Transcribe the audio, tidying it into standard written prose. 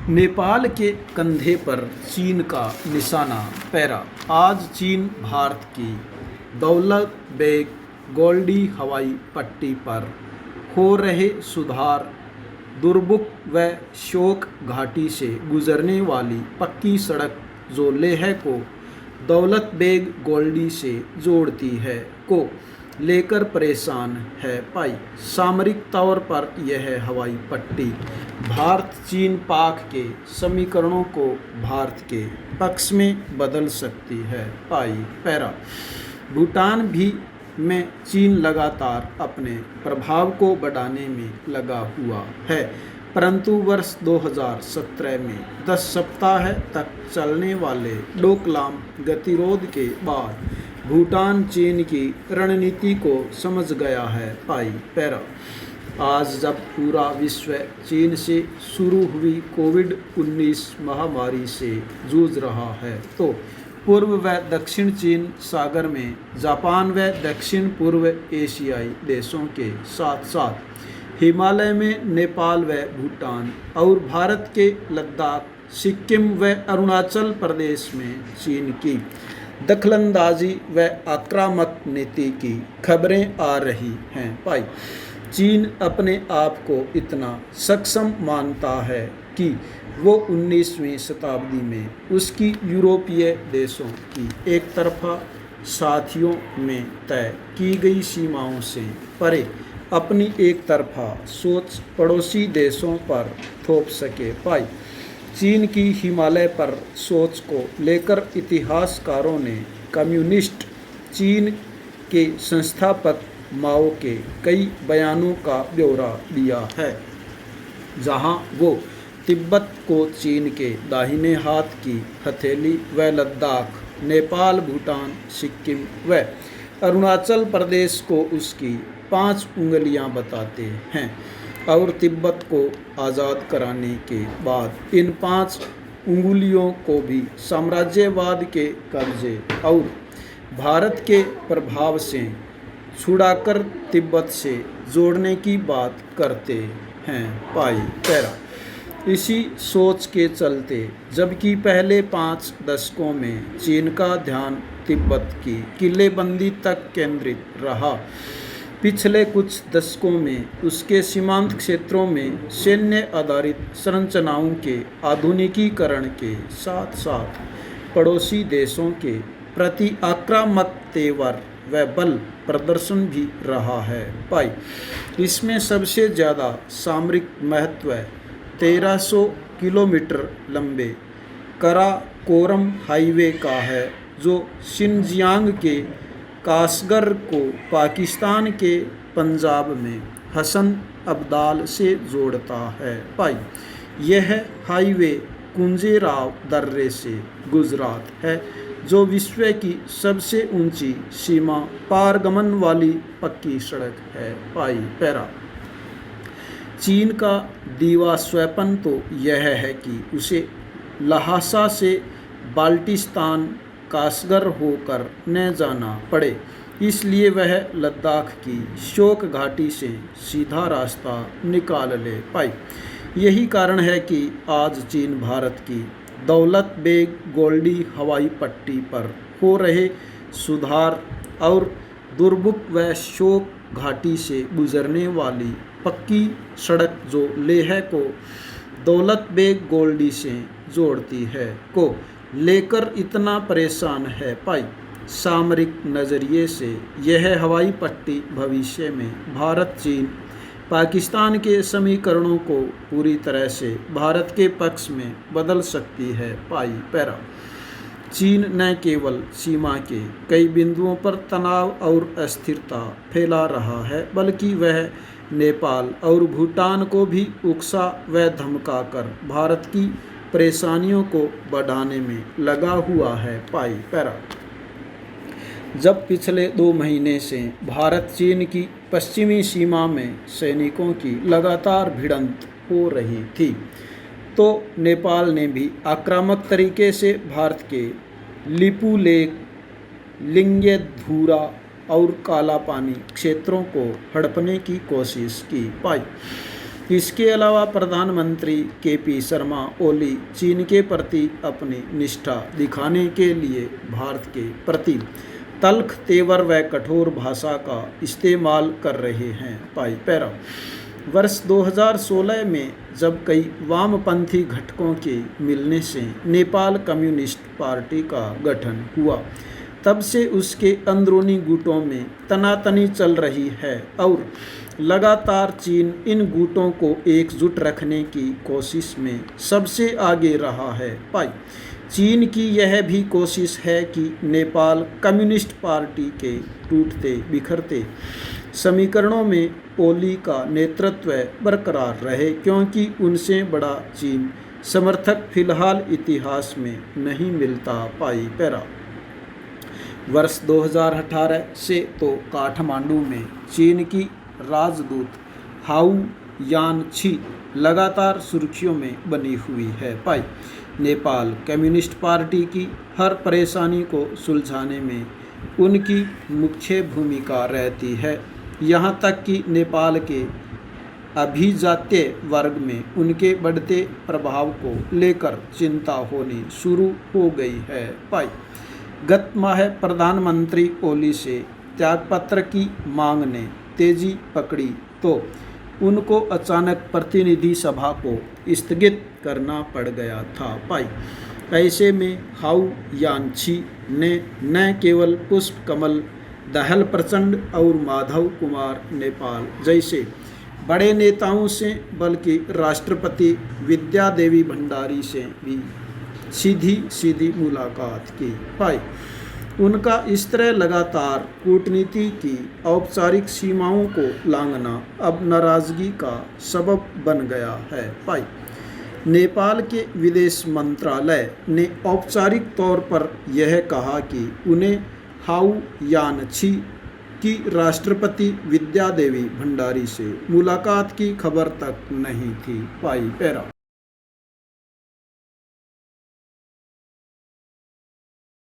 नेपाल के कंधे पर चीन का निशाना पैरा। आज चीन भारत की दौलत बेग गोल्डी हवाई पट्टी पर हो रहे सुधार, दुर्मुख व शोक घाटी से गुजरने वाली पक्की सड़क जो लेह को दौलत बेग गोल्डी से जोड़ती है को लेकर परेशान है पाई। सामरिक तौर पर यह हवाई पट्टी भारत चीन पाक के समीकरणों को भारत के पक्ष में बदल सकती है पाई। पैरा भूटान भी में चीन लगातार अपने प्रभाव को बढ़ाने में लगा हुआ है, परंतु वर्ष 2017 में 10 सप्ताह तक चलने वाले डोकलाम गतिरोध के बाद भूटान चीन की रणनीति को समझ गया है पाई। पैरा आज जब पूरा विश्व चीन से शुरू हुई कोविड-19 महामारी से जूझ रहा है, तो पूर्व व दक्षिण चीन सागर में जापान व दक्षिण पूर्व एशियाई देशों के साथ साथ हिमालय में नेपाल व भूटान और भारत के लद्दाख, सिक्किम व अरुणाचल प्रदेश में चीन की दखलंदाजी व आक्रामक नीति की खबरें आ रही हैं पाई। चीन अपने आप को इतना सक्षम मानता है कि वो 19वीं शताब्दी में उसकी यूरोपीय देशों की एक तरफा साथियों में तय की गई सीमाओं से परे अपनी एक तरफा सोच पड़ोसी देशों पर थोप सके पाई। चीन की हिमालय पर सोच को लेकर इतिहासकारों ने कम्युनिस्ट चीन के संस्थापक माओ के कई बयानों का ब्यौरा दिया है, जहां वो तिब्बत को चीन के दाहिने हाथ की हथेली व लद्दाख, नेपाल, भूटान, सिक्किम व अरुणाचल प्रदेश को उसकी 5 उंगलियां बताते हैं और तिब्बत को आज़ाद कराने के बाद इन 5 उंगलियों को भी साम्राज्यवाद के कब्जे और भारत के प्रभाव से छुड़ाकर तिब्बत से जोड़ने की बात करते हैं पाई। पैरा इसी सोच के चलते जबकि पहले 5 दशकों में चीन का ध्यान तिब्बत की किलेबंदी तक केंद्रित रहा, पिछले कुछ दशकों में उसके सीमांत क्षेत्रों में सैन्य आधारित संरचनाओं के आधुनिकीकरण के साथ साथ पड़ोसी देशों के प्रति आक्रामक तेवर व बल प्रदर्शन भी रहा है पाई। इसमें सबसे ज़्यादा सामरिक महत्व 1300 किलोमीटर लंबे कराकोरम हाईवे का है, जो शिनजियांग के कासगर को पाकिस्तान के पंजाब में हसन अब्दाल से जोड़ता है पाई। यह हाईवे कुंजेराव दर्रे से गुजरात है, जो विश्व की सबसे ऊंची सीमा पारगमन वाली पक्की सड़क है पाई। पैरा चीन का दिवास्वप्न तो यह है कि उसे लहासा से बाल्टिस्तान कासगर होकर न जाना पड़े, इसलिए वह लद्दाख की शोक घाटी से सीधा रास्ता निकाल ले पाई। यही कारण है कि आज चीन भारत की दौलत बेग गोल्डी हवाई पट्टी पर हो रहे सुधार और दुर्मुख व शोक घाटी से गुजरने वाली पक्की सड़क जो लेह को दौलत बेग गोल्डी से जोड़ती है को लेकर इतना परेशान है पाई। सामरिक नज़रिए से यह हवाई पट्टी भविष्य में भारत चीन पाकिस्तान के समीकरणों को पूरी तरह से भारत के पक्ष में बदल सकती है पाई। पैरा चीन न केवल सीमा के कई बिंदुओं पर तनाव और अस्थिरता फैला रहा है, बल्कि वह नेपाल और भूटान को भी उकसा व धमकाकर भारत की परेशानियों को बढ़ाने में लगा हुआ है पाई। पैरा जब पिछले 2 महीने से भारत चीन की पश्चिमी सीमा में सैनिकों की लगातार भिड़ंत हो रही थी, तो नेपाल ने भी आक्रामक तरीके से भारत के लिपुलेख, लिंगेधुरा और कालापानी क्षेत्रों को हड़पने की कोशिश की पाई। इसके अलावा प्रधानमंत्री केपी शर्मा ओली चीन के प्रति अपनी निष्ठा दिखाने के लिए भारत के प्रति तल्ख तेवर व कठोर भाषा का इस्तेमाल कर रहे हैं। पाई पैरा। वर्ष 2016 में जब कई वामपंथी घटकों के मिलने से नेपाल कम्युनिस्ट पार्टी का गठन हुआ, तब से उसके अंदरूनी गुटों में तनातनी चल रही है और लगातार चीन इन गुटों को एकजुट रखने की कोशिश में सबसे आगे रहा है। पाई। चीन की यह भी कोशिश है कि नेपाल कम्युनिस्ट पार्टी के टूटते बिखरते समीकरणों में ओली का नेतृत्व बरकरार रहे, क्योंकि उनसे बड़ा चीन समर्थक फिलहाल इतिहास में नहीं मिलता। पाई पैरा। वर्ष 2018 से तो काठमांडू में चीन की राजदूत हाउ यानछी लगातार सुर्खियों में बनी हुई है। पाई। नेपाल कम्युनिस्ट पार्टी की हर परेशानी को सुलझाने में उनकी मुख्य भूमिका रहती है। यहाँ तक कि नेपाल के अभिजात्य वर्ग में उनके बढ़ते प्रभाव को लेकर चिंता होनी शुरू हो गई है। पाई। गत माह प्रधानमंत्री ओली से त्यागपत्र की मांग ने तेजी पकड़ी तो उनको अचानक प्रतिनिधि सभा को स्थगित करना पड़ गया था। पाई। ऐसे में हाउ यानछी ने न केवल पुष्प कमल दहल प्रचंड और माधव कुमार नेपाल जैसे बड़े नेताओं से, बल्कि राष्ट्रपति विद्या देवी भंडारी से भी सीधी सीधी मुलाकात की। पाई। उनका इस तरह लगातार कूटनीति की औपचारिक सीमाओं को लांघना अब नाराजगी का सबब बन गया है। पाई। नेपाल के विदेश मंत्रालय ने औपचारिक तौर पर यह कहा कि उन्हें हाउ यानछी की राष्ट्रपति विद्या देवी भंडारी से मुलाकात की खबर तक नहीं थी। पाई पैरा।